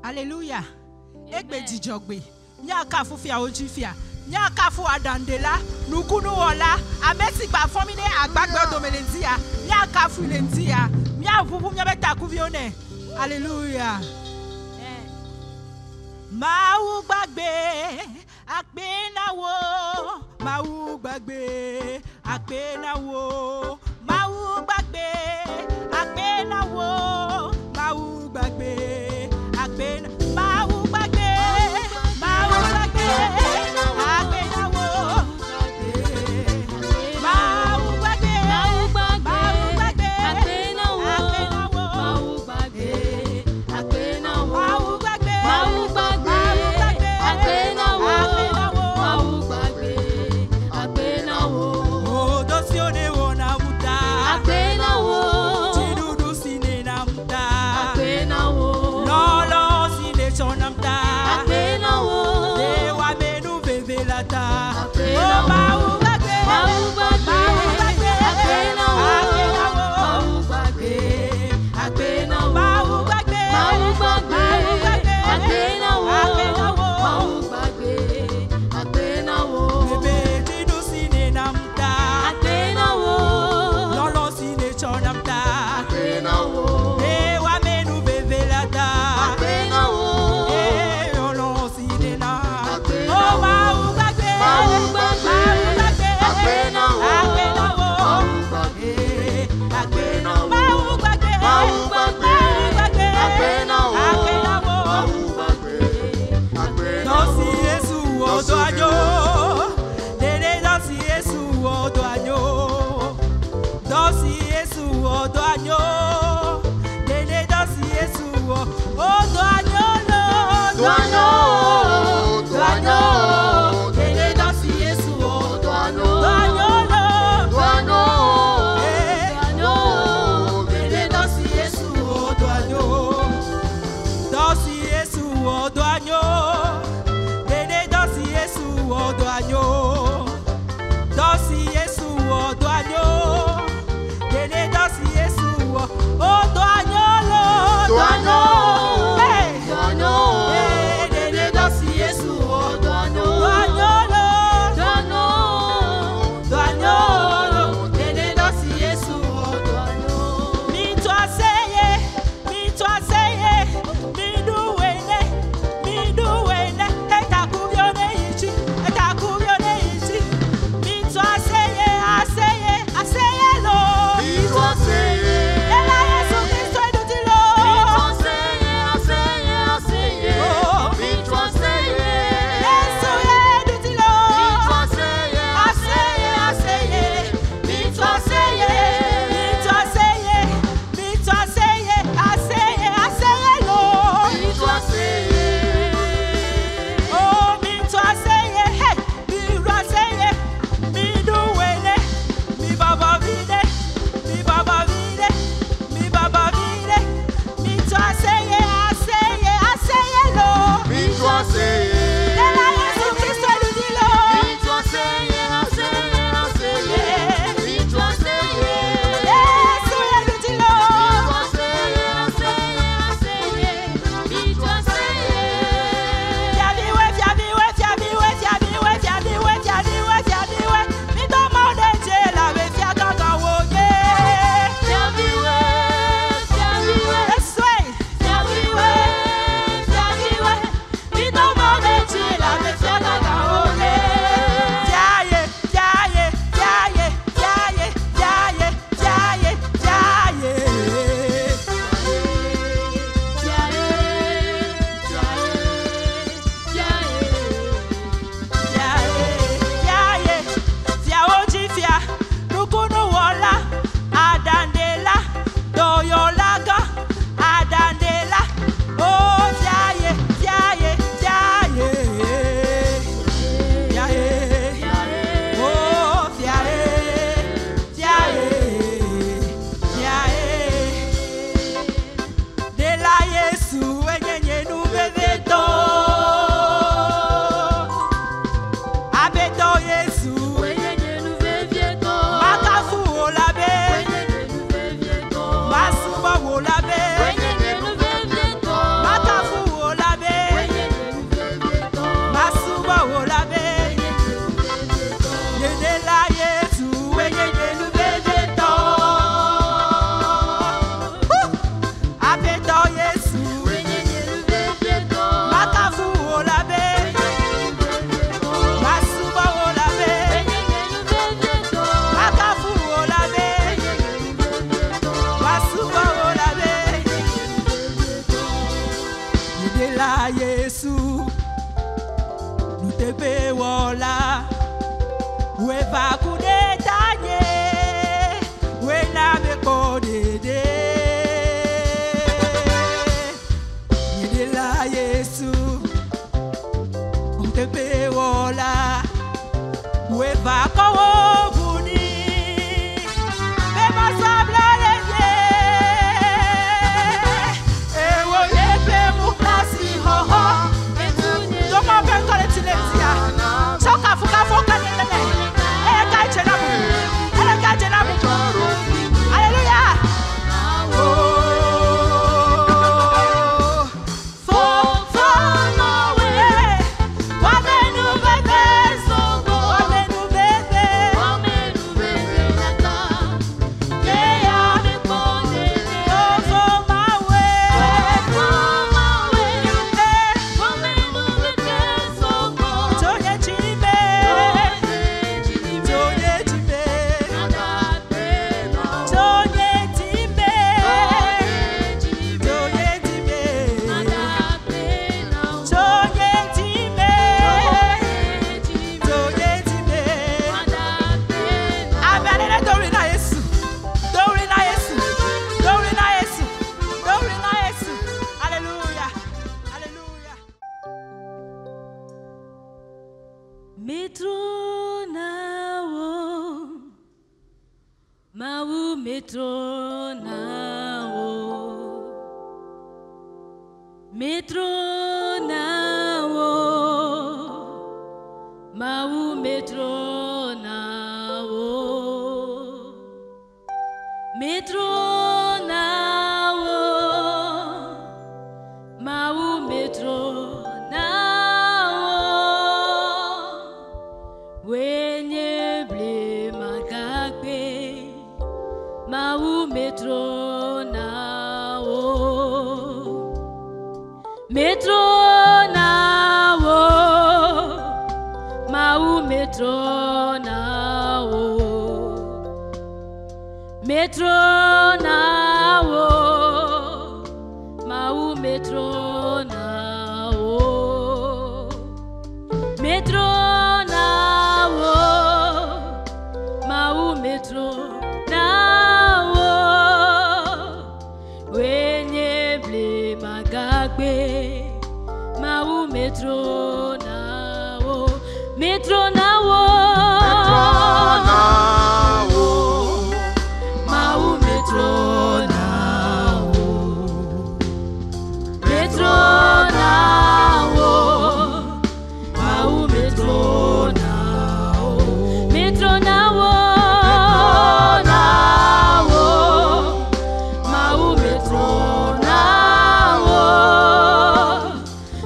Alléluia. Egbe dijogbe. Nyaka fufia ojifia. Nyaka fu adandela. Nukunu ola. Amesi ba formine agbagbe domelentia. Nyaka fu lentia. Nya vuvu nyabeta kuvione. Alléluia. Mau gbagbe akpenawo. Mau gbagbe akpenawo. Mau gbagbe akpenawo. Mau gbagbe akpenawo. Mau gbagbe akpenawo. Mau gbagbe akpenawo.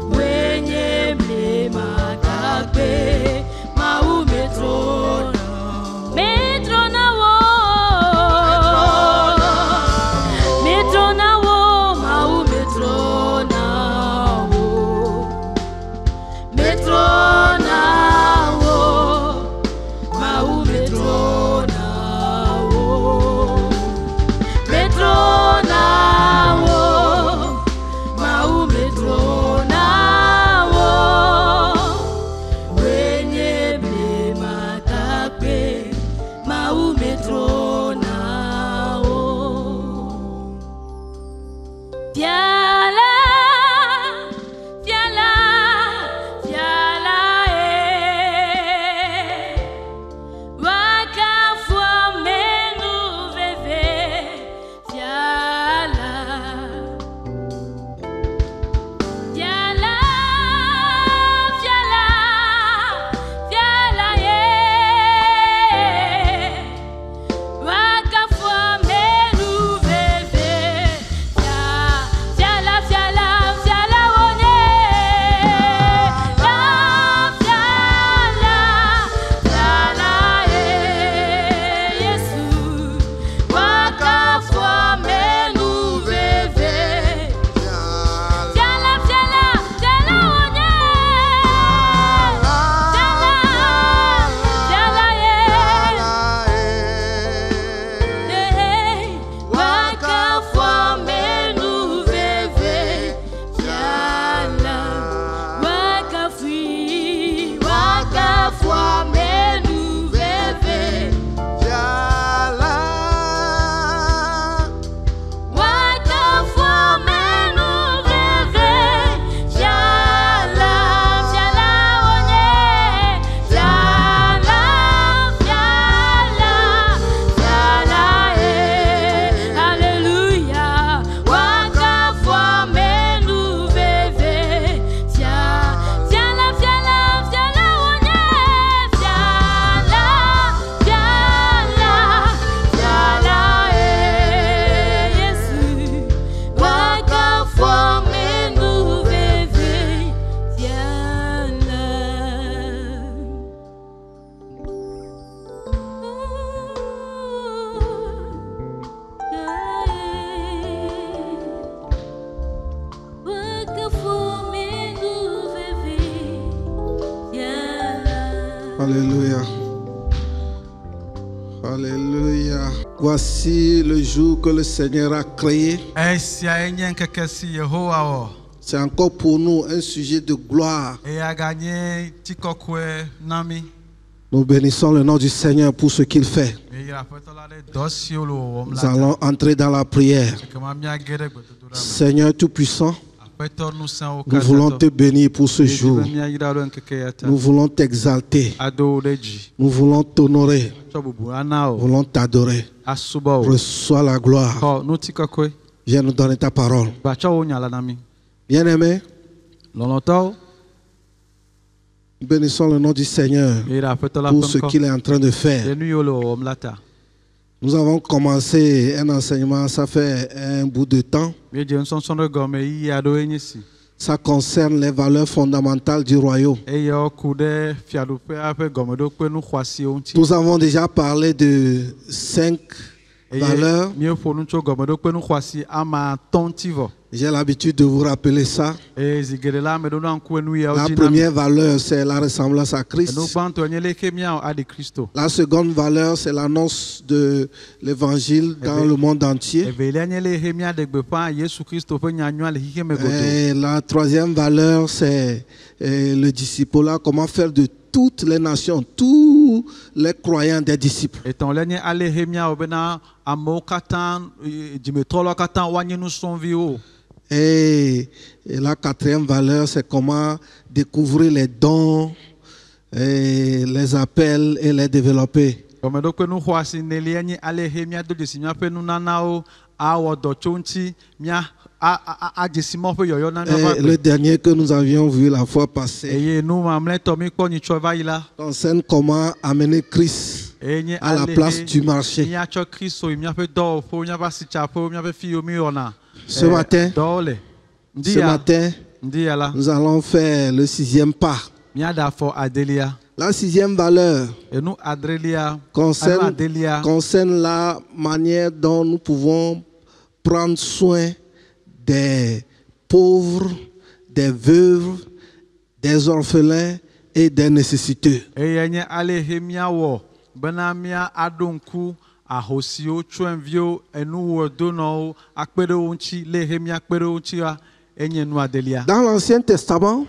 Wenye Voici le jour que le Seigneur a créé. C'est encore pour nous un sujet de gloire. Nous bénissons le nom du Seigneur pour ce qu'il fait. Nous allons entrer dans la prière. Seigneur Tout-Puissant, nous voulons te bénir pour ce jour. Nous voulons t'exalter. Nous voulons t'honorer. Nous voulons t'adorer. Reçois la gloire. Viens nous donner ta parole. Bien-aimés, nous bénissons le nom du Seigneur pour ce qu'il est en train de faire. Nous avons commencé un enseignement, ça fait un bout de temps. Ça concerne les valeurs fondamentales du royaume. Nous avons déjà parlé de 5 valeurs. J'ai l'habitude de vous rappeler ça. La première valeur, c'est la ressemblance à Christ. La seconde valeur, c'est l'annonce de l'évangile dans le monde entier. Et la troisième valeur, c'est le disciple. Comment faire de toutes les nations, tous les croyants des disciples. Et la quatrième valeur, c'est comment découvrir les dons, et les appels et les développer. Le dernier que nous avions vu la fois passée concerne comment amener Christ à la place du marché. Ce matin, nous allons faire le 6e pas. La 6e valeur concerne la manière dont nous pouvons prendre soin des pauvres, des veuves, des orphelins et des nécessiteux. Dans l'Ancien Testament,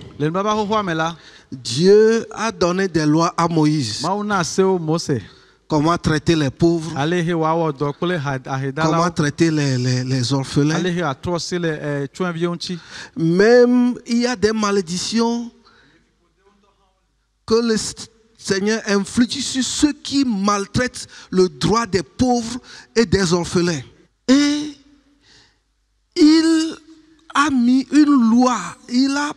Dieu a donné des lois à Moïse. Comment traiter les pauvres, comment traiter les orphelins. Même il y a des malédictions que le Seigneur inflige sur ceux qui maltraitent le droit des pauvres et des orphelins. Et il a mis une loi, il a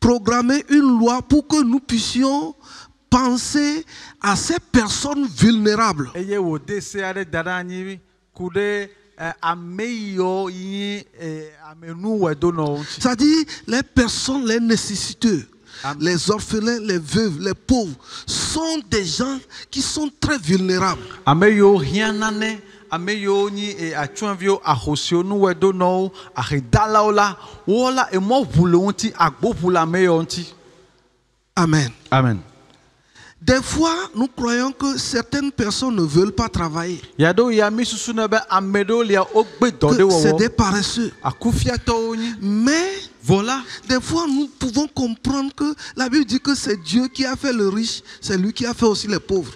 programmé une loi pour que nous puissions penser à ces personnes vulnérables. C'est-à-dire les personnes, les nécessiteux, les orphelins, les veuves, les pauvres sont des gens qui sont très vulnérables. Amen. Amen. Des fois, nous croyons que certaines personnes ne veulent pas travailler. Que c'est des paresseux. Mais voilà, des fois, nous pouvons comprendre que la Bible dit que c'est Dieu qui a fait le riche, c'est lui qui a fait aussi les pauvres.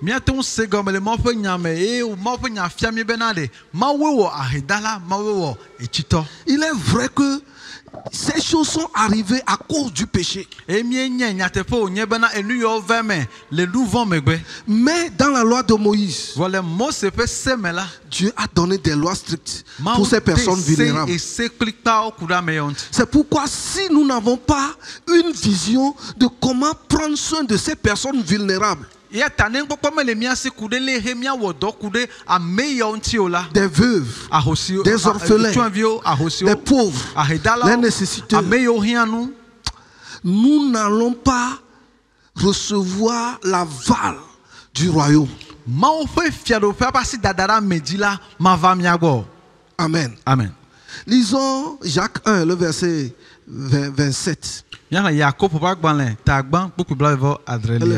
Il est vrai que ces choses sont arrivées à cause du péché. Mais dans la loi de Moïse, Dieu a donné des lois strictes pour ces personnes vulnérables. C'est pourquoi si nous n'avons pas une vision de comment prendre soin de ces personnes vulnérables, des veuves, des orphelins, des pauvres, les nécessiteux, nous n'allons pas recevoir l'aval du royaume. Amen. Amen. Lisons Jacques 1, le verset 27. Le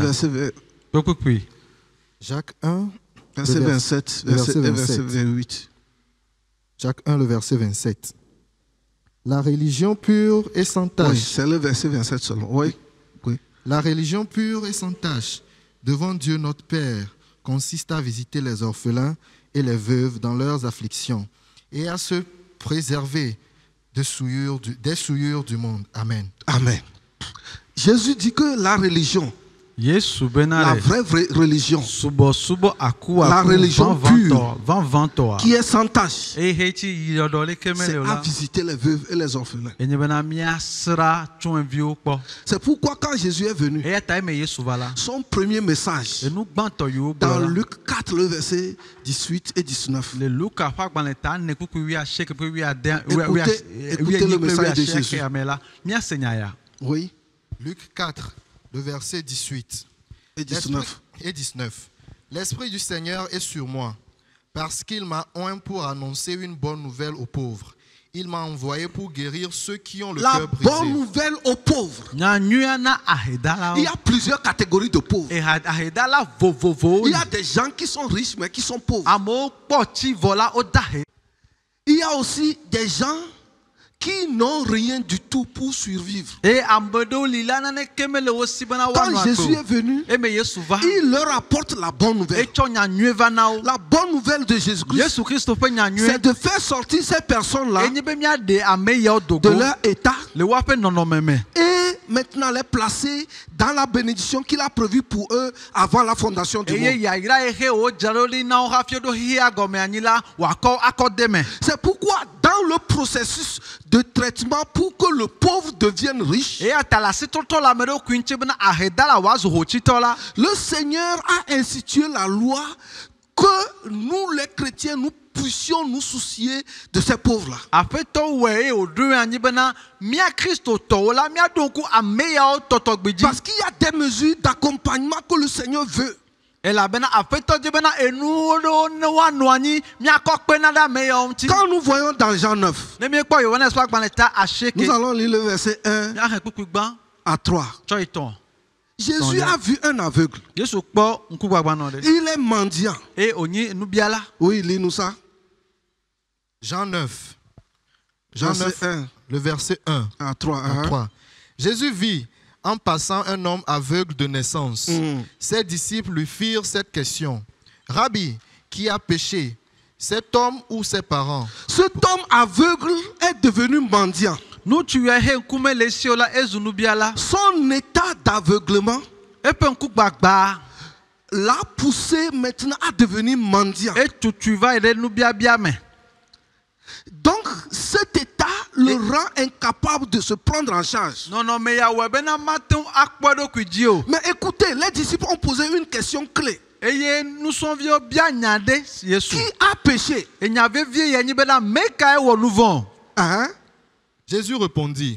verset Jacques 1, Verset 27, verset 28. Jacques 1, le verset 27. La religion pure et sans Oui, tache. c'est le verset 27 seulement. Oui, oui. La religion pure et sans tache devant Dieu notre Père consiste à visiter les orphelins et les veuves dans leurs afflictions et à se préserver des souillures du monde. Amen. Amen. Jésus dit que la religion, la vraie religion, la religion pure, qui est sans tâche, c'est à visiter les veuves et les orphelins. C'est pourquoi quand Jésus est venu, son premier message, dans Luc 4, le verset 18 et 19, écoutez le message de Jésus. Oui. Luc 4, le verset 18 et 19. L'Esprit du Seigneur est sur moi, parce qu'il m'a oint pour annoncer une bonne nouvelle aux pauvres. Il m'a envoyé pour guérir ceux qui ont le cœur brisé. La bonne nouvelle aux pauvres. Il y a plusieurs catégories de pauvres. Il y a des gens qui sont riches mais qui sont pauvres. Il y a aussi des gens qui n'ont rien du tout pour survivre. Quand Jésus est venu, il leur apporte la bonne nouvelle. La bonne nouvelle de Jésus-Christ, c'est de faire sortir ces personnes-là de leur état et maintenant les placer dans la bénédiction qu'il a prévue pour eux avant la fondation du monde. C'est pourquoi dans le processus de traitement pour que le pauvre devienne riche, le Seigneur a institué la loi que nous les chrétiens nous puissions nous soucier de ces pauvres-là. Parce qu'il y a des mesures d'accompagnement que le Seigneur veut. Quand nous voyons dans Jean 9, nous allons lire le verset 1 à 3. Jésus a vu un aveugle. Il est mendiant. Oui, lis-nous ça. Jean 9. Jean 9, 1. Le verset 1 à 3. À 3. Jésus vit en passant un homme aveugle de naissance. Ses disciples lui firent cette question. Rabbi, qui a péché, cet homme ou ses parents? Cet homme aveugle est devenu mendiant. Son état d'aveuglement l'a poussé maintenant à devenir mendiant. Donc cet état le rend incapable de se prendre en charge. Mais écoutez, les disciples ont posé une question clé. Qui a péché? Jésus répondit,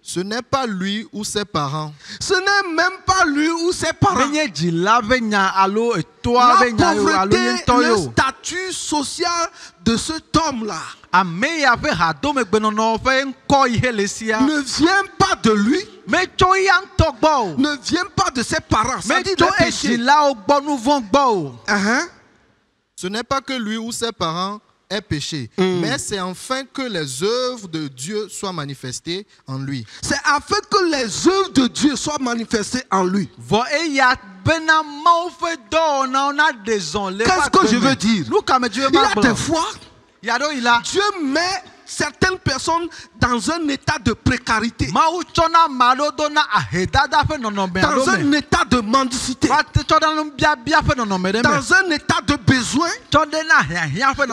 ce n'est pas lui ou ses parents. Ce n'est même pas lui ou ses parents. La pauvreté, le statut social de cet homme-là ne vient pas de lui, ne vient pas de ses parents. Ça dit de péché. Ce n'est pas que lui ou ses parents aient péché, mais c'est afin que les œuvres de Dieu soient manifestées en lui. C'est afin que les œuvres de Dieu soient manifestées en lui. Qu'est-ce que je veux dire? Il y a des fois, Dieu met certaines personnes dans un état de précarité, dans un état de mendicité, dans un état de besoin,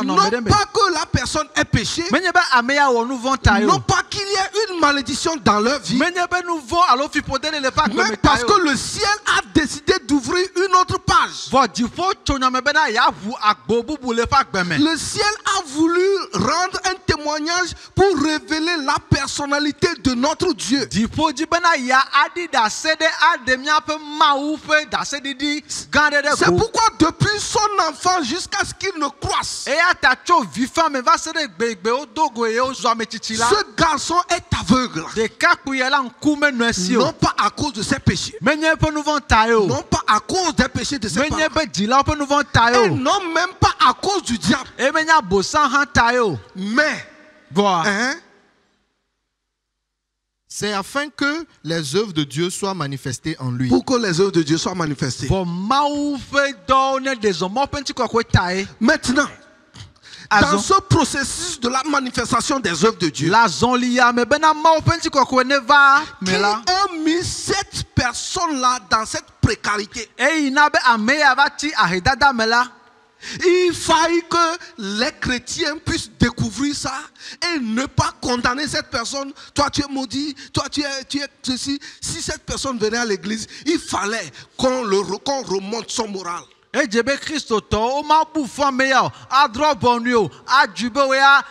non pas que la personne ait péché, non pas qu'il y ait une malédiction dans leur vie, mais parce que le ciel a décidé d'ouvrir une autre page. Le ciel a voulu rendre un témoignage pour révéler la personnalité de notre Dieu. C'est pourquoi depuis son enfance enfants jusqu'à ce qu'ils ne croissent. eya ta tso vi fa me va se ɖe gbegbe wodogo ye wozɔ ametsitsi la. Ce garçon est aveugle. Ɖekakpui ya la ŋku menɔ esi o. Non pas à cause de ses péchés. Menye eƒe nu vɔ̃ ta ye o. Non pas à cause des péchés de ses Menye parents. be dzilawo ƒe nu vɔ̃ ta ye Et o. non même pas à cause du diable. Eye menye abosam hã ta ye o. Mais, Vɔa hein, C'est afin que les œuvres de Dieu soient manifestées en lui. pour que les œuvres de Dieu soient manifestées. vɔ Mawu ƒe dɔwo ne ɖe zɔ Mawu ƒe ŋutikɔkɔe ta ye. Maintenant, dans Azɔ ce processus de la manifestation des œuvres de Dieu, le azɔli ya me bena Mawu ƒe ŋutikɔkɔe ne va qui me la. ont mis cette personne-là dans cette précarité, Eyina be ame ya va ti ahedada me la. il faille que les chrétiens puissent découvrir ça et ne pas condamner cette personne. Toi, tu es maudit, toi, tu es ceci. Si cette personne venait à l'église, il fallait qu'on remonte son moral. Edze be kristotɔ wo ma bu fɔ ame ya o adrɔ bɔnui o adu be woya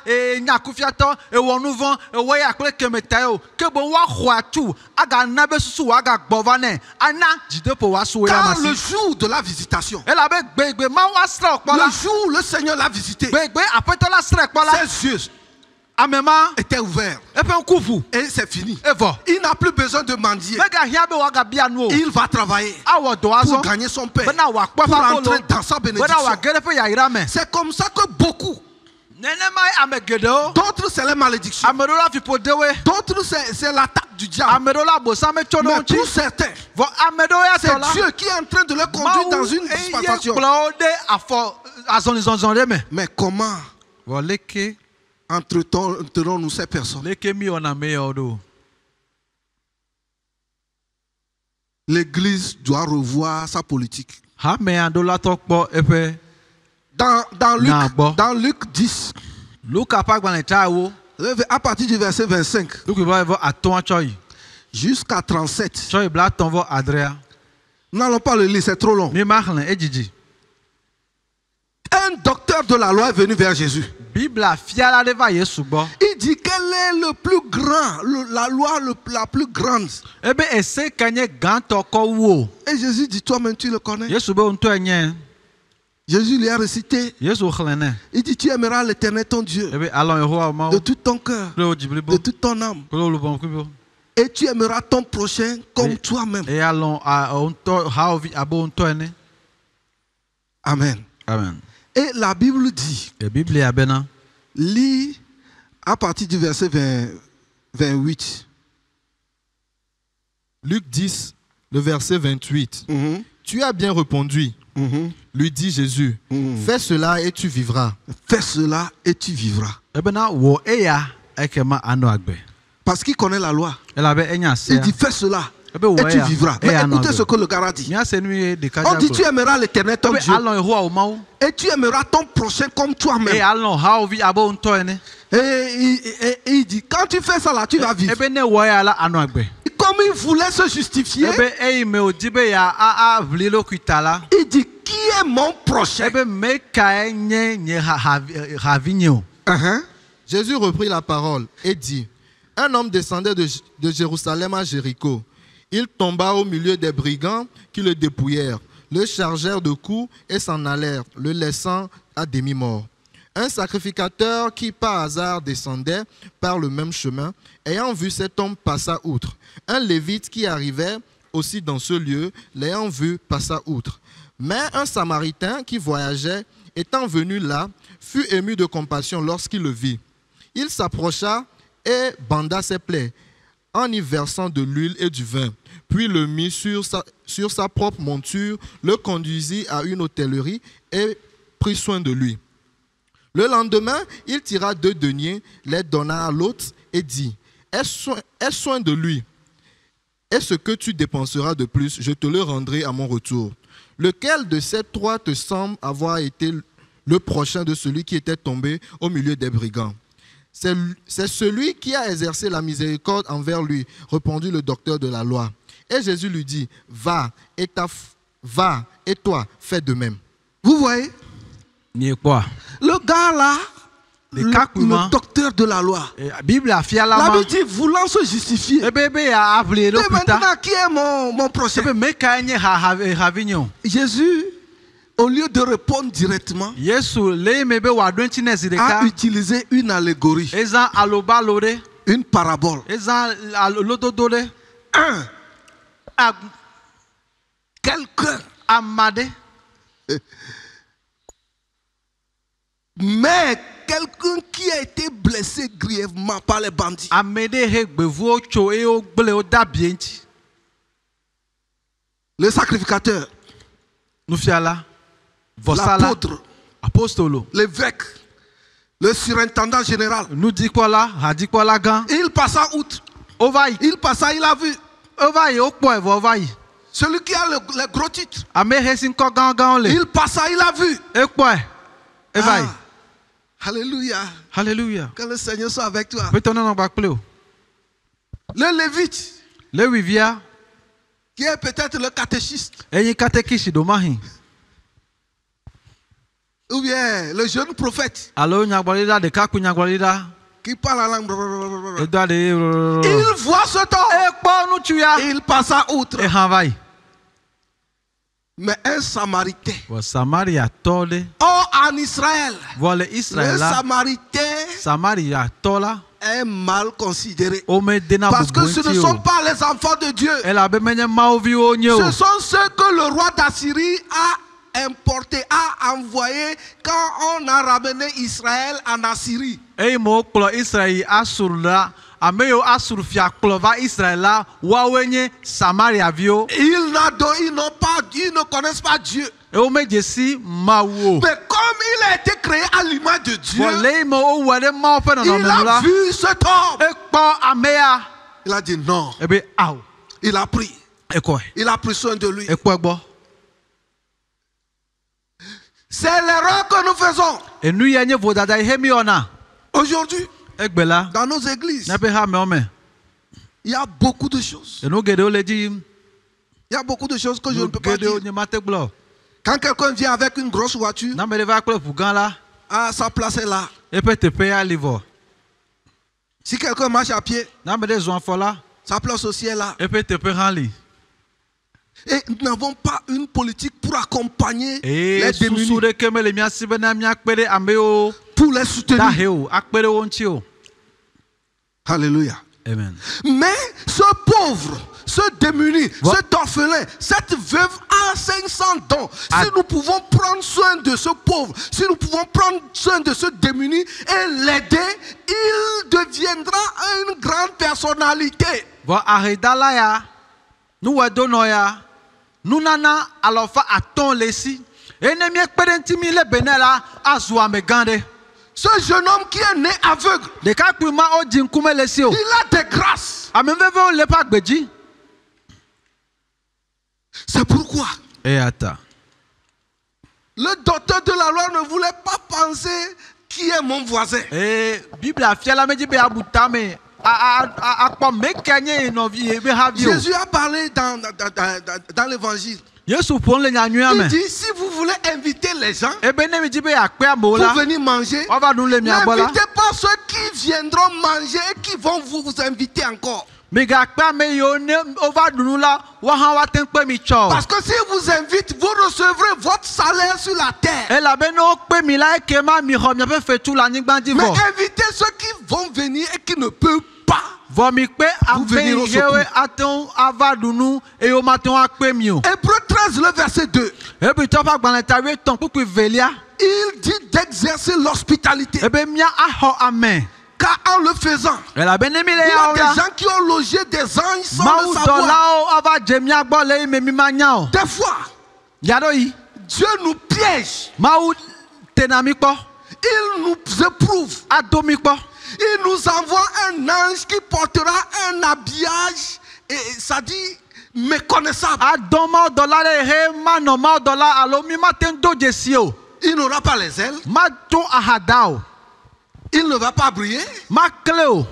nyakufiatɔ ewɔ nu vɔ̃ ewɔ ya kple kemeta ye o ke boŋ woaxɔ atu aga na be susu woaga gbɔ va nɛ ana dzideƒo woasu wo ya Car le ma si. jour de la visitation, Elabe gbegbe ma woasrɛ o kpɔ la le jour où le Seigneur l'a visité, gbegbe aƒetɔ la srɛ kpɔ la ses yeux ame ma étaient ouverts eƒe ŋku ʋu et c'est fini. evɔ Il n'a plus besoin de mendier. megahiã be woaga bia nu o Il va travailler awɔ dɔ pour azɔ gagner son pain, bena wòakpɔ pour eƒe entrer agolo dans sa bena bénédiction. wòage ɖe eƒe yayra me. C'est comme ça que beaucoup, Nenema ye ame geɖewo d'autres c'est les malédictions, ame ɖewo la fiƒodewoe d'autres c'est l'attaque du diable. ame ɖewo la abosame tso ɖe Mais wo ŋuti. pour certains, Vɔ ame ɖewo ya c'est tɔ la Dieu qui est en train de les conduire dans Mawu une eye dispensation. kplɔ wo ɖe afɔ azɔlizɔzɔ ɖe me. Mais comment Vɔ leke entretenons-nous ces personnes? leke mi wɔna ame yawo ɖo. L'Église doit revoir sa politique. Hamea ɖo la tɔ kpɔ eƒe Dans Nah, bon. Luc 10, Luka ƒe agbalẽ ta wo à partir du verset 25 Luka ƒe vɔ atɔ̃a tsɔ yi jusqu'à 37, tsɔ yi bla atɔ̃ vɔ adrea. nous n'allons pas le lire, c'est trop long. Mi ma xlẽ edzidzi. Un docteur de la loi est venu vers Jésus. Bibla fiala ɖe va Yesu gbɔ. Il dit quel est le plus grand, la loi la plus grande. Ebe ese ka nye gãtɔ kɔ wu o. Et Jésus dit, toi-même tu le connais. Yesu be ŋutɔe nye. Jésus lui a récité. Yesu xlẽ nɛ. Il dit, tu aimeras l'Éternel ton Dieu Ebe alɔ Yehowa de Mawu tout ton cœur, kple wo dzi blibo de toute ton âme. kple wo luʋɔ ŋkuibo. Et tu aimeras ton prochain comme Et- toi-même. Eye alɔ wo ŋutɔ hawòvi abe wo ŋutɔ ene. Amen. Amen. Et la Bible dit, E Biblia bena lis à partir du verset 28. Luc 10, le verset 28. Mhm, Tu as bien répondu, mhm, lui dit Jésus. mhm. Fais cela et tu vivras. Fais cela et tu vivras. ebena wɔ eya ekema anɔ agbe. Parce qu'il connaît la loi. Elabe enya Il sea. dit, fais cela Ebe et wɔ tu eya vivras. Mais eya anɔ écoutez ce agbe. que le gars a dit. Míase nu ye ɖeka On dit, dza tu gblɔ. aimeras l'Éternel ton Ebe Dieu alɔ Yehowa wo Mawu. et tu aimeras ton prochain comme Eye toi-même. alɔ hawòvi abe wo ŋutɔ ene. Et il dit, quand tu fais ça là, tu vas vivre. Ebe ne wɔ eya la anɔ agbe. Comme il voulait se justifier, Ebe eyi me wòdi be ya aʋli eɖokui ta la. il dit, qui est mon prochain? Ebe me kae nye nye havinye o. Uh-huh. Jésus reprit la parole et dit, un homme descendait de Jérusalem à Jéricho. Il tomba au milieu des brigands qui le dépouillèrent, le chargèrent de coups et s'en allèrent, le laissant à demi-mort. Un sacrificateur qui par hasard descendait par le même chemin, ayant vu cet homme, passa outre. Un lévite qui arrivait aussi dans ce lieu, l'ayant vu, passa outre. Mais un samaritain qui voyageait, étant venu là, fut ému de compassion lorsqu'il le vit. Il s'approcha et banda ses plaies, en y versant de l'huile et du vin, puis le mit sur sa propre monture, le conduisit à une hôtellerie et prit soin de lui. Le lendemain, il tira 2 deniers, les donna à l'autre et dit, aie soin de lui, et ce que tu dépenseras de plus, je te le rendrai à mon retour. Lequel de ces 3 te semble avoir été le prochain de celui qui était tombé au milieu des brigands? C'est celui qui a exercé la miséricorde envers lui, répondit le docteur de la loi. Et Jésus lui dit, va, et toi, fais de même. Vous voyez, Nye kpɔa. le gars là, Le kakuma. le docteur de la loi, Biblia fiala la ma. Bible dit, voulant se justifier. Ebe be ya aʋli Et eɖokui ta. maintenant, qui est mon prochain? Ebe me kae nye havinye o. Jésus au lieu de répondre directement, Yesu le me be wa do nti na zi a deka. utilisé une allégorie, Eza aloba lore. une parabole. Eza lododo de. Un, quelqu'un, Amade. mais quelqu'un qui a été blessé grièvement par les bandits. Amede he gbevu ocho e o gbele o dabie nti. Le sacrificateur, Nufiala. Vosala. l'apôtre, Apostolo. l'évêque, le surintendant général. Nous dit quoi là? Hadi quoi là gan? Il passa outre. Ovaï. Il passa, il a vu. Ovaï o po evo ovaï. Celui qui a les gros titres. Ame hesin ko gan gan le. Il passa, il a vu. E po e. Evaï. Ah, alléluia. Hallelujah. Que le Seigneur soit avec toi. Peut-on en bak pleu? Le lévite, Le wivia. qui est peut-être le catéchiste, Eyi katekishi do mahin. ou bien le jeune prophète Alo nyagbalida de kaku nyagbalida. qui parle la langue. Edwa de. Il voit ce temps. E po nu tuya. Il passa outre. E hanvai. Mais un samaritain. Wa Samaria tole. Oh, en Israël, Vole le Israela. samaritain Samaria tola. est mal considéré. Ome dena Parce que ce ne bubunti sont o. pas les enfants de Dieu. Elle a bemenye maovi o nye o. Ce sont ceux que le roi d'Assyrie a importés, a envoyés quand on a ramené Israël en Assyrie. Eyi mo kplɔ Israel asur la. Ame yo asur fia kplɔ va Israel la. Wawe nye Samaria viwo. Ils ne connaissent pas Dieu. Ewo me dzesi mawu o. Mais comme il a été créé à l'image de Dieu, Vɔle yi me wo wɔ ɖe mawo ƒe nɔnɔme il nu a la. vu cet homme. Ekpɔ amea. Il a dit non. Ebe awo. Il a pris. Ekɔe. Il a pris soin de lui. Ekpɔe gbɔ. C'est l'erreur que nous faisons Enu ya nye vodada yi he mi wɔna. aujourd'hui Egbe la. dans nos églises. Míaƒe hamewo me. Il y a beaucoup de choses. Enu geɖewo le edzi yim. Il y a beaucoup de choses que je Nu ne peux pas dire. geɖewo nye mate gblɔ. Quand quelqu'un vient avec une grosse voiture, Ne ame ɖe va kple ʋu gã la. sa place est là. Eƒe teƒe ya li vɔ. Si quelqu'un marche à pied, Ne ame ɖe zɔ afɔ la. sa place aussi est là. Eƒe teƒe hã li. Et nous n'avons pas une politique pour accompagner Eye les susu démunis, ɖeke mele mía si be na míakpe ɖe amewo pour les soutenir. dahe o. Akpe ɖe wo ŋuti o. Alléluia. Amen. Mais ce pauvre, ce démuni, Voilà. cet orphelin, cette veuve a 500 dons. Ah. Si nous pouvons prendre soin de ce pauvre, si nous pouvons prendre soin de ce démuni et l'aider, il deviendra une grande personnalité. Vɔ ahedala ya. Nuwɔdonɔ ya. Nunana alɔfa atɔ̃ le esi. Eye ne míekpe ɖe ŋuti mi le bene la azu ame gã ɖe. Ce jeune homme qui est né aveugle, Ɖekakpui ma wo dzi ŋkume le esi o. il a des grâces. Ame vevewo le eƒe agbe dzi. C'est pourquoi Eya ta. le docteur de la loi ne voulait pas penser qui est mon voisin. Biblia fia la medzi be abu tame. Akpɔ meke nye nɔvi be havi o. Jésus a parlé dans l'évangile. Yesu ƒom le nyanyuia Il me. dit, si vous voulez inviter les gens Ebe ne mi dzi be yakpe amewo pour la. venir manger, Wava nu le mia gbɔ la. n'invitez pas ceux qui viendront manger et qui vont vous inviter encore. Migakpe ame yiwo ne wova ɖu nu la, woawo hã woate ŋu kpe mi tsɔ. Parce que si vous invite, vous recevrez votre salaire sur la terre. Elabene wokpe mi la eke ma mi xɔ miaƒe fetu le anyigba dzi Mais vɔ. invitez ceux qui vont venir et qui ne peuvent pas. Vɔ mi kpe ame venir au yiwo ate ŋu ava ɖu nu eye womate ŋu akpe mi o. Hébreux 13, le verset 2. Hebritɔ ƒe agbalẽ ta 8:velia. Il dit d'exercer l'hospitalité. Ebe mía axɔ ame. Car en le faisant, Elabene mi le il y a yawo des la. gens qui ont logé des anges sans le Mawu savoir. dɔlawo ava dze mía gbɔ le eye me mi ma nya o. Des fois, Yaɖo yi. Dieu nous piège. Mawu tena mi kpɔ. Il nous éprouve. Ado mi kpɔ. Il nous envoie un ange qui portera un habillage, et ça dit méconnaissable. Adɔ mawu dɔla ɖe he manɔ mawu dɔla alo mi ma te ŋu do dzesi o. Il n'aura pas les ailes. Ma to ahada o. Il ne va pas briller. Ma kle o.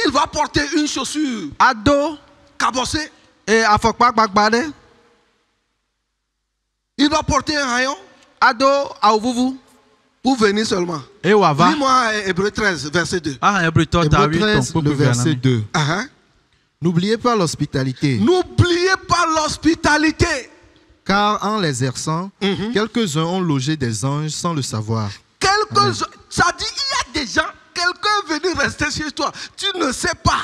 Il va porter une chaussure Ado cabossée. afɔkpa gbagba ɖe. Il va porter un rayon Ado awu vuvu. pour venir seulement. Eye wòava. Lis-moi Hébreux 13, verset 2. Aha Hebritɔ ta Hébreux 13, le 8:2. verset 2. Uh-huh. N'oubliez pas l'hospitalité. N'oubliez pas l'hospitalité. Car en l'exerçant, quelques-uns ont logé des anges sans le savoir. Ça dit, il y a des gens, quelqu'un est venu rester chez toi, tu ne sais pas.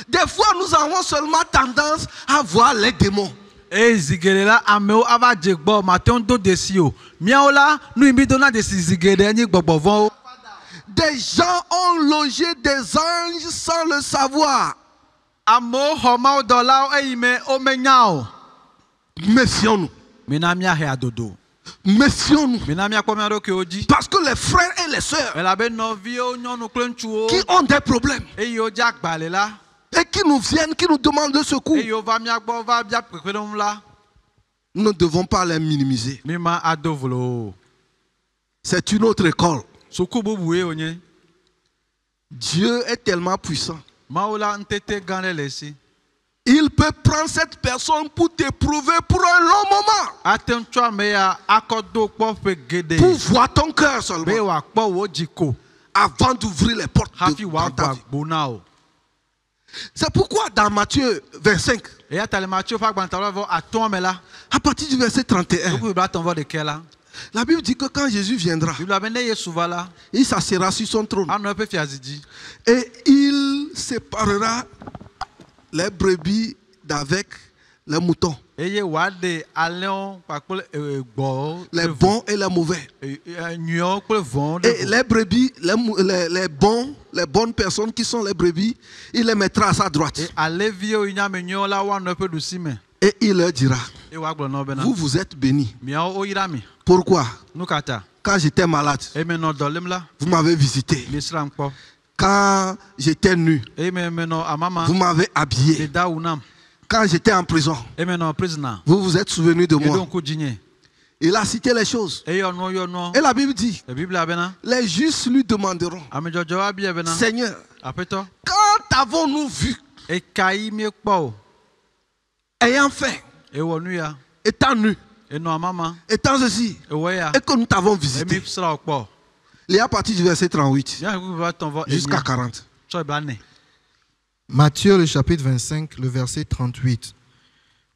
Des fois, nous avons seulement tendance à voir les démons. Zigelela ameo ava jegbo matonto desio. Miaola nu imbidona desi zigede ni gbogbo. Des gens ont logé des anges sans le savoir. Amo homa dola eime omenyao. Méfions-nous. Minamia he adodo. Méfions-nous. Minamia komiaro ke oji. Parce que les frères et les sœurs Elabe novio nyonu klenchuo. qui ont des problèmes Eyo jak balela. et qui nous viennent, qui nous demandent de secours, Eyo va miagbo va bia pekedom la. nous ne devons pas les minimiser. Mima adovlo. C'est une autre école. Sukubu buwe onye. Dieu est tellement puissant. Maola ntete gane lesi. Il peut prendre cette personne pour t'éprouver pour un long moment. Atentua meya akodo kpo fe gede. Pour voir ton cœur seulement. Be wa kpo wo jiko. Avant d'ouvrir les portes Hafi de wa dans ta gba vie. gbonao. C'est pourquoi dans Matthieu 25, Et à Mathieu fa gbantalo vo aton me la. à partir du verset 31, Ku bla ton vo de kela. la Bible dit que quand Jésus viendra, Bible abene Yesu vala. il s'assiera sur son trône Anu pe fiaziji. et il séparera les brebis d'avec les moutons, Eye wa de aleon pakole gbo. les bons et les mauvais. Nyo pe von Et de. les brebis, les bonnes personnes qui sont les brebis, il les mettra à sa droite. Et alevio inya menyo la wa no pe du sime. Et il leur dira, E wa gbo no bena. vous êtes bénis. Miao o yirami. Pourquoi? Nukata. Quand j'étais malade, E me no dolem la. vous m'avez visité. Misram kpo. Quand j'étais nu, E me no amama. vous m'avez De habillé. daunam. Quand j'étais en prison, E me no prisoner. vous vous êtes souvenu de E moi. don ku jinye. Il a cité les choses. E yo no. Et la Bible dit, E Bible abena. les justes lui demanderont, Ame jojo abi abena. Seigneur, Apeto. quand avons-nous vu, E kai mi kpo. ayant faim, E wonu ya. étant nu, E no amama. étant ceci, E weya. et que nous t'avons E mi visité? sra kpo. Il est à partir du verset 38 Ya ku ba ton vo jusqu'à 40. So blane. Matthieu, le chapitre 25, le verset 38.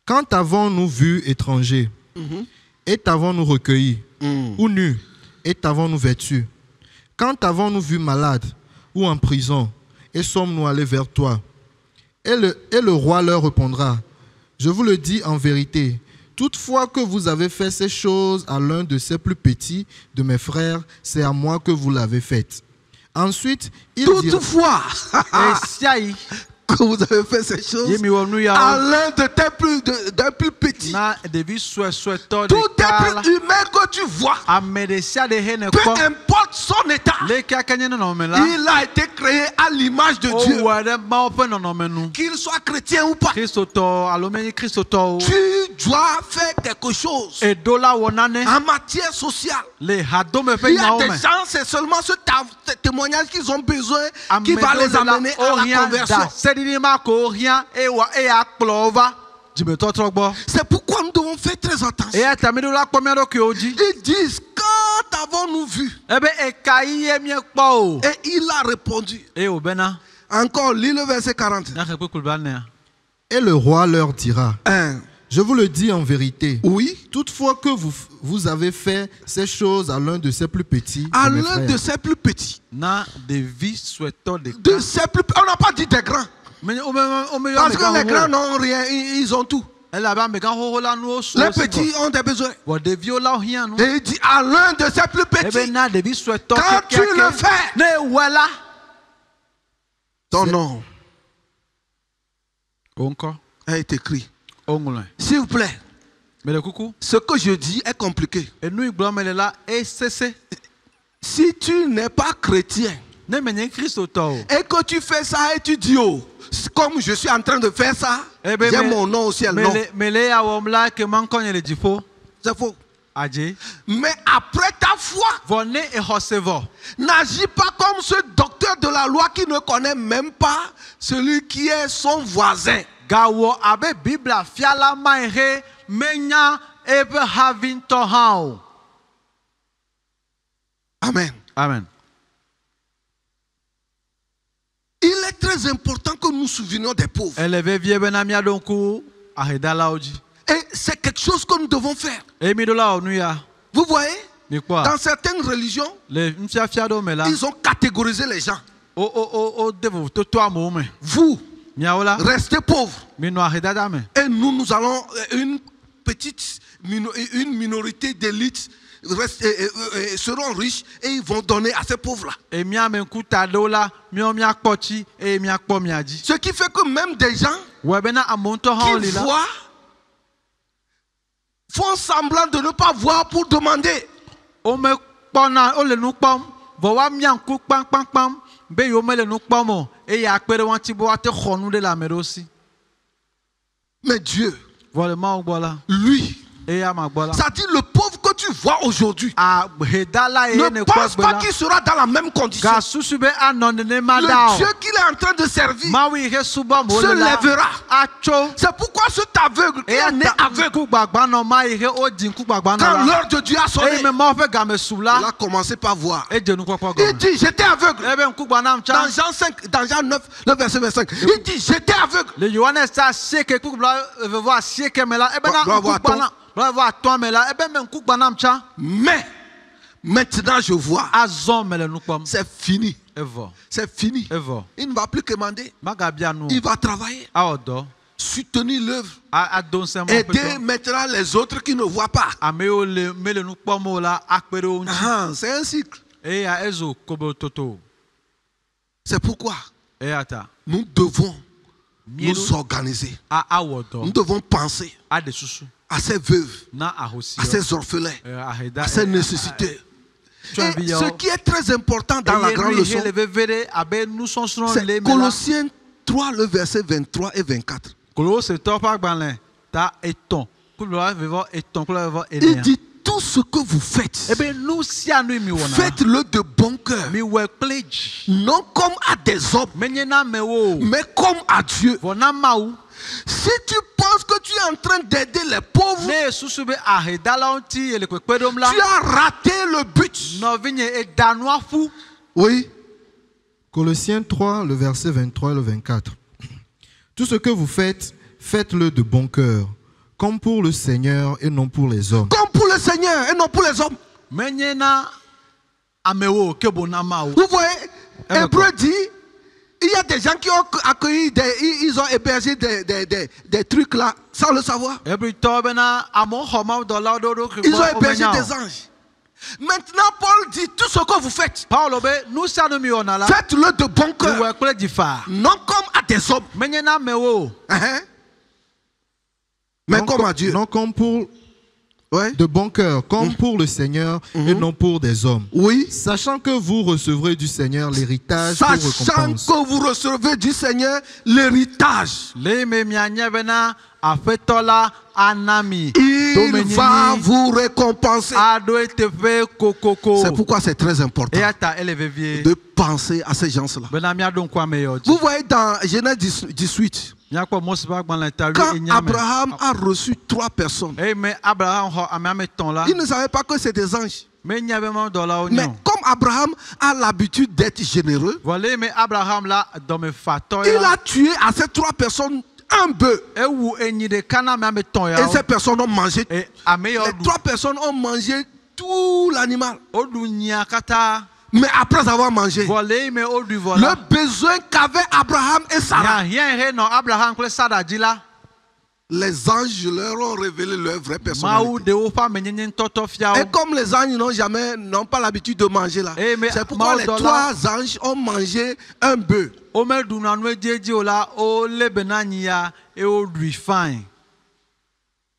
Quand t'avons-nous vu étranger et t'avons-nous recueilli, ou nu et t'avons-nous vêtu? Quand t'avons-nous vu malade ou en prison et sommes-nous allés vers toi? Et le roi leur répondra, je vous le dis en vérité, toutefois que vous avez fait ces choses à l'un de ces plus petits de mes frères, c'est à moi que vous l'avez fait. Ensuite, il dira, Toutefois E siai. que vous avez fait ces choses Ye mi wonu à ya. l'un de tes d'un plus petit, Na devi to de tout kala. être humain que tu vois, Ame de sia de he ne peu kpo. importe son état, Le ka kenye no me la. il a été créé à l'image de O Dieu. wa de ma open no me nu. Qu'il soit chrétien ou pas, Christo to alomeni Christo to. tu dois faire quelque chose E dola wonane. en matière sociale. Le hado me fe Il y a na des ome. gens, c'est seulement ce témoignage qu'ils ont besoin qui va les amener à la conversion. C'est pourquoi nous devons faire très attention. Ils disent, quand avons-nous vu? Et il a répondu. Encore, lis le verset 40. et le roi leur dira, Un. je vous le dis en vérité, Oui. toutefois que vous avez fait ces choses à l'un de ces plus petits, À de mes l'un frères. de ses plus petits. De De ses plus petits. On n'a pas dit des grands. Parce que les grands n'ont rien, ils ont tout. Les petits ont des besoins. Et il dit à l'un de ses plus petits, quand tu le fais, ton nom est écrit. S'il vous plaît, ce que je dis est compliqué. Si tu n'es pas chrétien et que tu fais ça et tu dis, oh, comme je suis en train de faire ça, j'ai mon nom au ciel. Non, c'est faux. Mais après ta foi, n'agis pas comme ce docteur de la loi qui ne connaît même pas celui qui est son voisin. Gawo abe Biblia fiala maire menya ebe having to how. Amen. Amen. Il est très important que nous nous souvenions des pauvres. Eleve vie benamia donku ahedala oji. Et c'est quelque chose que nous devons faire. emi do la onu ya Vous voyez, mi kwa dans certaines religions, le mfiafia do me la ils ont catégorisé les gens. o devo to amo me Vous, miaola restez pauvres. mi no ahedada me Et nous allons, une minorité d'élite seront riches et ils vont donner à ces pauvres-là. emi ame kuta do la mi o mi akpochi e mi akpo mi aji Ce qui fait que même des gens we be na amonto ha qui oli la voient font semblant de ne pas voir pour demander. o me kpona o le nu kpom vo wa mi anku pam be yo me le nu kpom o e ya pere won ti bo wa te khonu de la me do si Mais Dieu, vo ma o gbola lui, e ya ma gbola ça dit le pauvre que tu vois aujourd'hui, a hedala e ne ne pense pas kwagbola qu'il sera dans la même condition. ga susu be anon ne ma Le da Dieu qu'il est en train de servir mawi he suba mo se le la lèvera. acho C'est pourquoi cet aveugle qui est né aveugle, ku gbagba no ma ihe o din ku gbagba no quand la l'heure de Dieu a sonné, e me mo fe ga me il sula a commencé par voir. e jenu kwakwa Il go dit, j'étais aveugle. e be ku gba na Dans mcha Jean 5, dans Jean 9, le verset 25, il dit, j'étais aveugle. le Yohane sa sieke ku bla ve vo sieke me la e be na Bla, ku bla, gba na bla vo aton me la e be me ku gba na mcha Mais maintenant je vois, azon me le nu pom c'est fini. evo C'est fini. evo Il ne va plus commander. maga bia nu Il va travailler, a odo soutenir l'œuvre, a don se mo aider maintenant les autres qui ne voient pas. ame o le me le nu pom o la akpere o nji Ah, c'est un cycle. e ya ezo kobo toto C'est pourquoi e ata nous devons Mielu. nous organiser. a wodo Nous devons penser a de susu à ces veuves, na ahosi à ces orphelins, a heda à ces nécessités. tu Et ce qui est très important dans la grande leçon, abe nu sonson c'est le me la Colossiens 3, le verset 23 et 24. kolo se to pa gbanle ta eton kulo vevo eton kulo vevo Il enia dit, tout ce que vous faites, ebe nu sia nu mi wona faites-le de bon cœur, mi we pledge non comme à des hommes, menye na me wo mais comme à Dieu. vona mau Si tu penses que tu es en train d'aider les pauvres, ne susu be ahedala onti ele kwekpedom la tu as raté le but. no vinye e danu afu Oui. Colossiens 3, le verset 23 et le 24. Tout ce que vous faites, faites-le de bon cœur, comme pour le Seigneur et non pour les hommes. Comme pour le Seigneur et non pour les hommes. menye na amewo kebo na mau Vous voyez, d'accord. Hébreu dit, il y a des gens qui ont accueilli, ils ont hébergé des trucs là, sans le savoir. every to be na amo homa do la do do Ils ont hébergé des anges. Maintenant, Paul dit, tout ce que vous faites, Paulo be nu sia nu mi wona la faites-le de bon we cœur, pledge fa non comme à des hommes, menye na mewo hein, mais Non comme à Dieu. Non comme pour Ouais. de bon cœur, comme pour le Seigneur et non pour des hommes. Oui. Sachant que vous recevrez du Seigneur l'héritage pour Sachant récompense. que vous recevez du Seigneur l'héritage, le me mianya be na afetola anami il va vous récompenser. ado eteve kokoko C'est pourquoi c'est très important e ata eleve vie de penser à ces gens-là. be na mi adon kwa me yo Vous voyez dans Genèse 18, nya kwa mosiba gbanle ta quand wi enyame Abraham a reçu 3 personnes, e me Abraham ho amame ton la il ne savait pas que c'est des anges. me nya be ma do la Mais onyo comme Abraham a l'habitude d'être généreux, vole me Abraham la do me fato il ya a tué à ces 3 personnes un bœuf. e wu enyi de kana me ame ton ya Et ces personnes ont mangé. e ame yo Les du 3 personnes ont mangé tout l'animal. odu nya kata Mais après avoir mangé, vole me odu le vola besoin qu'avaient Abraham et Sarah, ya hien he no Abraham kle sada dila les anges leur ont révélé leur vraie mau personnalité. de wo fa menyenye toto fiao Et comme les anges n'ont pas l'habitude de manger là, Eh, mais c'est pourquoi les Maodola- 3 anges ont mangé un bœuf. o me du na nu ejeji o la o lebe na nyi ya e o du fine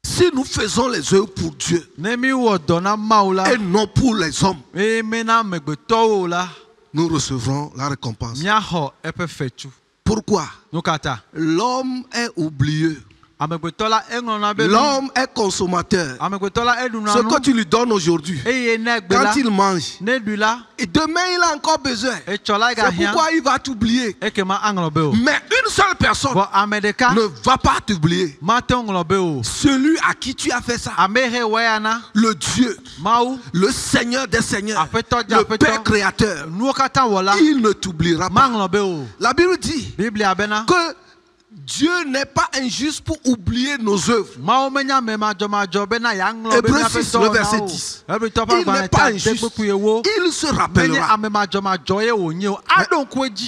Si nous faisons les œuvres pour Dieu ne mi wo do na mau la et non pour les hommes, e me na megbeto o la nous recevrons la récompense. mia ho epe fetu Pourquoi? nu kata L'homme est oublieux. amegbeto la engo na be L'homme est consommateur. amegbeto la edu na Ce nu que tu lui donnes aujourd'hui, eye ne gbe la quand il mange, ne du la et demain il a encore besoin. e chola ga C'est hia pourquoi il va t'oublier. e ke ma anglo be o Mais une seule personne bo amedeka ne va pas t'oublier. ma te anglo be o Celui à qui tu as fait ça, amehe wayana le Dieu, mau le Seigneur des Seigneurs, Afeto ja, le afeto. Père créateur, nu kata wala il ne t'oubliera ma pas. anglo be o La Bible dit biblia bena que Dieu n'est pas injuste pour oublier nos œuvres. Hébreux 6, le verset 10. Il n'est pas injuste. Il se rappellera.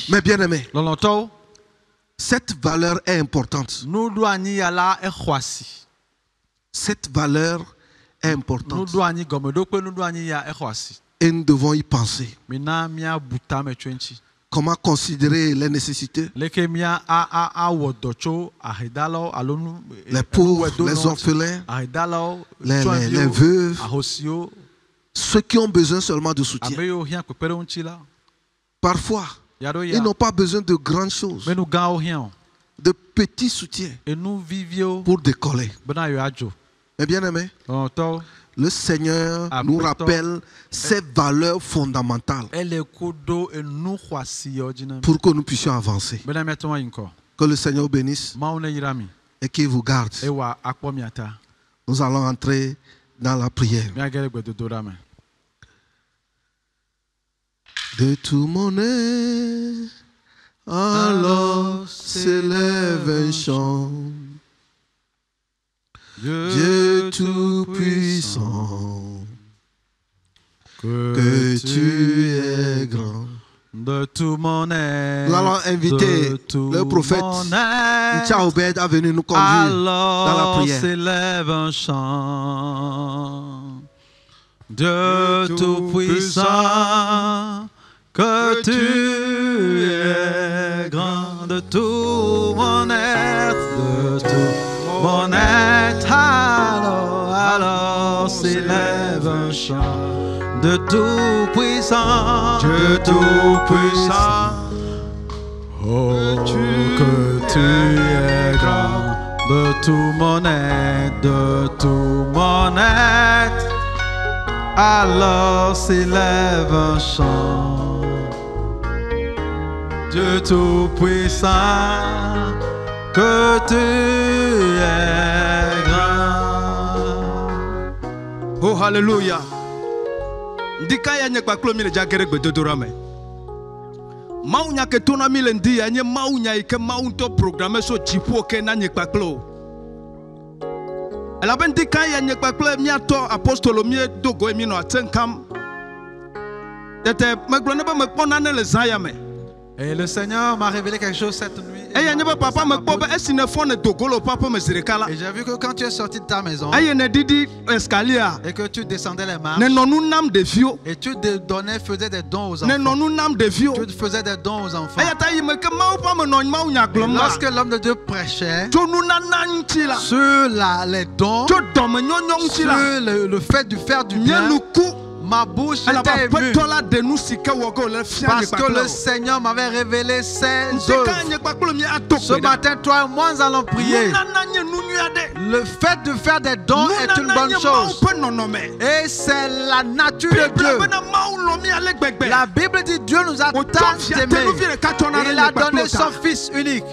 Mais bien aimé, cette valeur est importante. Cette valeur est importante. Et nous devons y penser. Comment considérer les nécessités? Les pauvres, les orphelins, les veuves, ceux qui ont besoin seulement de soutien. Parfois, ils n'ont pas besoin de grandes choses, de petits soutiens pour décoller. Mais bien aimé, le Seigneur nous rappelle ces valeurs fondamentales pour que nous puissions avancer. Que le Seigneur bénisse et qu'il vous garde. Nous allons entrer dans la prière. De tout mon être, alors s'élève un chant. Dieu tout-puissant, que tu es grand. De tout mon être, nous allons inviter le prophète Tchaoubed à venir nous conduire dans la prière. S'élève un chant. Dieu tout-puissant, que tu es grand. De tout mon être, de tout mon être, alors s'élève un chant de tout-puissant, Dieu tout-puissant, oh, que tu es grand, de tout mon être, alors s'élève un chant, Dieu tout-puissant, que tu es grand. Oh, hallelujah. Ndika ya nyekwa klo mile jagere gbedodorame. Maunya ke tona mile ndi ya nye maunya ike maunto programme so chipo ke na nyekwa klo. Ela ben ndika ya nyekwa klo miato apostolo mie dogo emi no atenkam. Tete meglone ba mekpona ne le zaya me. Et le Seigneur m'a révélé quelque chose cette nuit. Et j'ai vu que quand tu es sorti de ta maison et que tu descendais les marches et tu donnais, faisais des dons aux enfants, tu faisais des dons aux enfants. Et lorsque l'homme de Dieu prêchait sur les dons, sur le fait de faire du bien, ma bouche était émue parce que le Seigneur m'avait révélé ses œuvres. Ce matin, toi et moi, nous allons prier. Le fait de faire des dons est une bonne chose. Et c'est la nature de Dieu. La Bible dit Dieu nous a tant aimés. Il a donné son Fils unique.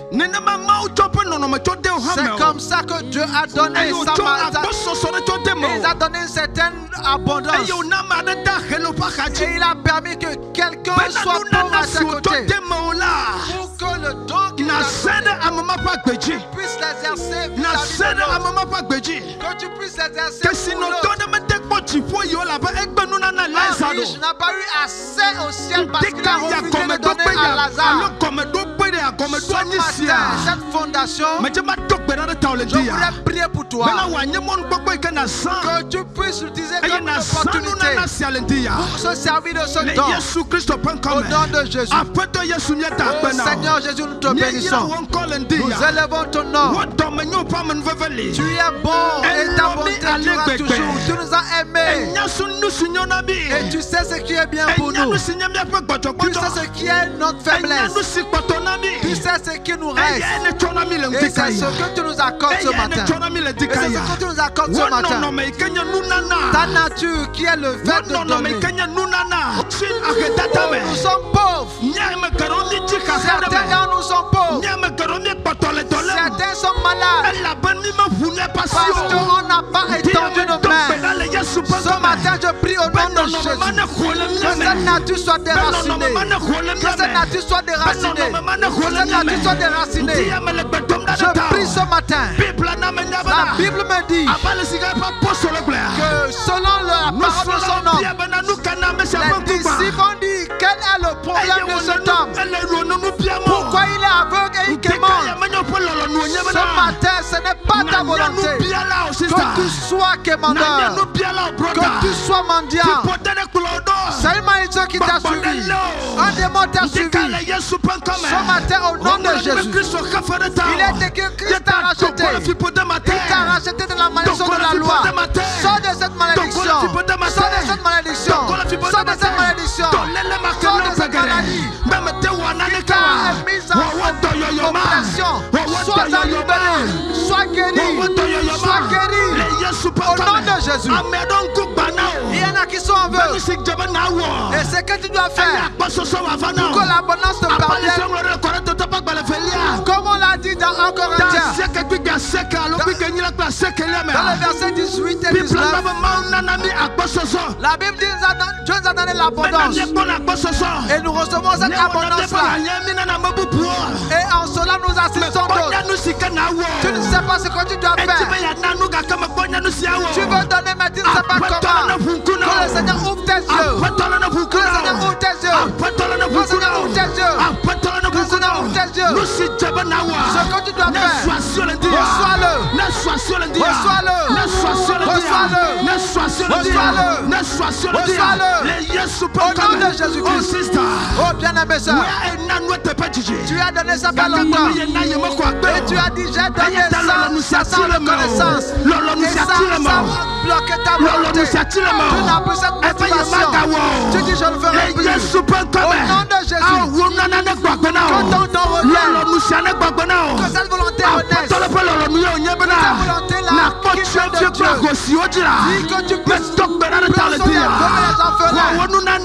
C'est comme ça que Dieu a donné il a donné une certaine abondance. Et il a permis que quelqu'un soit pauvre à ses côtés pour que le don qu'il a donné, tu puisses l'exercer. Que tu puisses l'exercer pour l'autre. Riche n'a pas eu assez au ciel parce qu'il a refusé de donner à Lazare. Ce matin, cette fondation, je voulais prier pour toi que tu puisses l'utiliser comme une opportunité pour se servir de ce don. Au nom de Jésus. Oh Seigneur Jésus, nous te bénissons. Nous élevons ton nom. Tu es bon et ta bonté durera toujours. Tu nous as aimés. Et tu sais ce qui est bien pour nous. Tu sais ce qui est notre faiblesse. Tu sais ce qui nous reste. Et c'est ce que tu nous accordes ce matin. Et c'est ce que tu nous accordes ce matin. Ta nature qui est le fait de donner. Nous sommes pauvres. Certains gars nous sont pauvres. Certains sont malades. Parce qu'on n'a pas étendu nos mains. Ce matin, je prie au nom de Jésus. Que cette nature soit déracinée. Que cette nature soit déracinée. Que cette nature soit déracinée. Je prie ce matin. La Bible me dit que selon la parole de son homme, les disciples ont dit quel est le problème de cet homme. Pourquoi il est aveugle et il quémande? Ce matin, ce n'est pas ta volonté que tu sois quémandeur, que tu sois mendiant. C'est une malédiction qui t'a suivi. Un démon t'a suivi. Ce matin, au nom de Jésus, il est écrit que Christ t'a racheté. Il t'a racheté de la malédiction de la loi. Sors de cette malédiction. Sors de cette malédiction. Sors de cette malédiction. Sors de cette maladie. Qui t'a mise en oppression. Sois libéré. Sois guéri. Sois guéri. Au nom de Jésus. Il y en a qui sont aveugles. Et ce que tu dois faire pour que l'abondance te parvienne, comme on l'a dit dans 1 Corinthiens, dans le verset 18 et 19, la Bible dit que Dieu nous a donné l'abondance. Et nous recevons cette abondance-là. Et en cela, nous assistons d'autres. Tu ne sais pas ce que tu dois faire. Tu veux donner, mais tu ne sais pas comment. Que le Seigneur ouvre tes yeux. Que le Seigneur ouvre tes yeux. Que le Seigneur ouvre tes yeux. Que le Seigneur ouvre tes yeux. Ce que tu dois faire, reçois-le. Au nom de Jésus-Christ. Oh bien-aimé sœur, tu as donné ça pas longtemps. Et tu as dit j'ai donné ça sans reconnaissance. Et ça bloqué ta volonté. Tu n'as plus cette motivation. Tu dis je le ferai plus. Au nom de Jésus. Que ton don revienne. Que cette volonté renaisse. Que cette volonté-là qui vient de Dieu. Dis que tu puisses prendre les orphelins.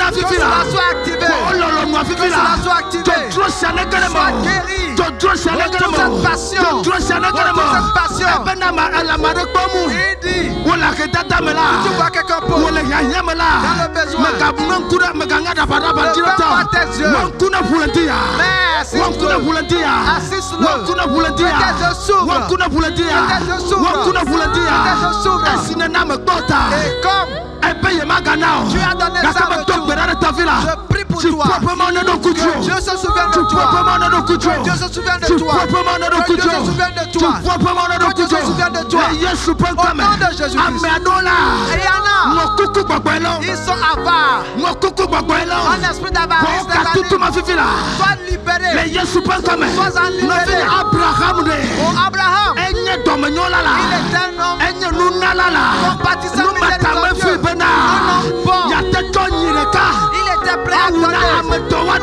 Que cela soit activé. Que cela soit activé. Sois guéri. Retrouve cette passion. Retrouve cette passion. Il dit, tu vois quelqu'un pauvre dans le besoin. Ne ferme pas tes yeux. Mais assiste-le. Que tes yeux s'ouvrent. Que tes yeux s'ouvrent. Et comme tu as donné ça à retour, je prie pour toi. Que Dieu se souvienne de toi. Que Dieu se souvienne de toi. Que Dieu se souvienne de toi. Que Dieu se souvienne de toi. Au nom de Jésus-Christ. Et il y en a. Ils sont avares. Un esprit d'avarice. Sois libéré. Sois libéré. Oh Abraham. Il est un homme compatissant, miséricordieux. Un homme bon. Il était prêt à donner. Toi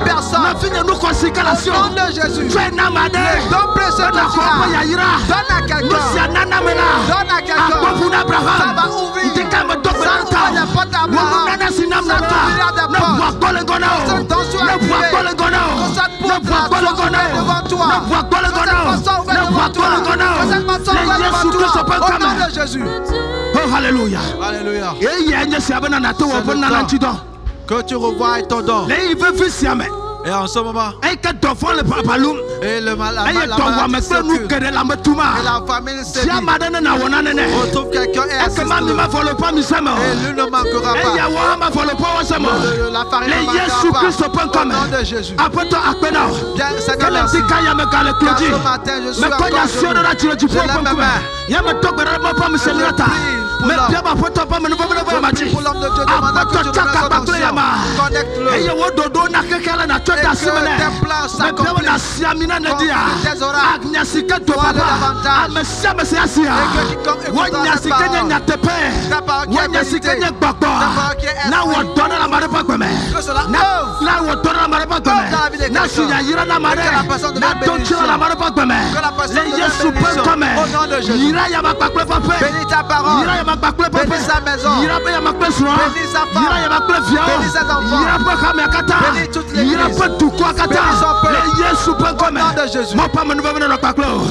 personne. Au nom de Jésus. Donne précieux de Dieu. Donne à quelqu'un. Donne à quelqu'un. Ça va ouvrir. Ça va ouvrir des portes à Abraham. Ça va ouvrir des portes. Cette tension activée. Que cette porte soit ouverte devant toi. Que cette porte soit ouverte devant toi. Que cette porte soit ouverte devant toi. Au nom de Jésus. Oh, alléluia. Alléluia. Et que tu revoies ton don. Et en ce moment, et la maladie circule. Et la famille s'est dit, retrouve quelqu'un et assiste-le. Et lui ne manquera pas. La farine ne manquera pas. Au nom de Jésus. Bien, Seigneur, merci. Car ce matin, je suis encore debout. Je lève mes mains. Je prie pour l'homme de Dieu demandant que tu donnes son onction. Connecte-le. Et que tes plans s'accomplissent. Tes oracles doivent davantage. Et que quiconque écoutera cette parole, ta parole qui est méditée, ta parole qui est esprit, que cela œuvre dans la vie de quelqu'un. Et que la personne devienne bénédiction. Que la personne devienne bénédiction. Au nom de Jésus. Bénis ta parole. Bénis sa maison. Bénis sa femme. Bénis ses enfants. enfants. Bénis toute l'église. Bénis son peuple. Au nom de Jésus.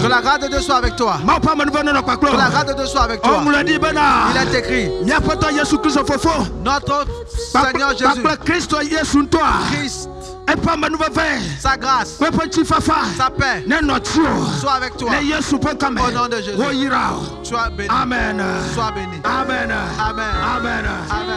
Que la grâce de Dieu soit avec toi. Que la grâce de Dieu soit avec toi. Il est écrit. Notre Seigneur Jésus. Christ. Sa grâce, sa paix soit avec toi. Au nom de Jésus. Sois béni. Amen. Sois béni. Amen. Amen. Amen. Amen.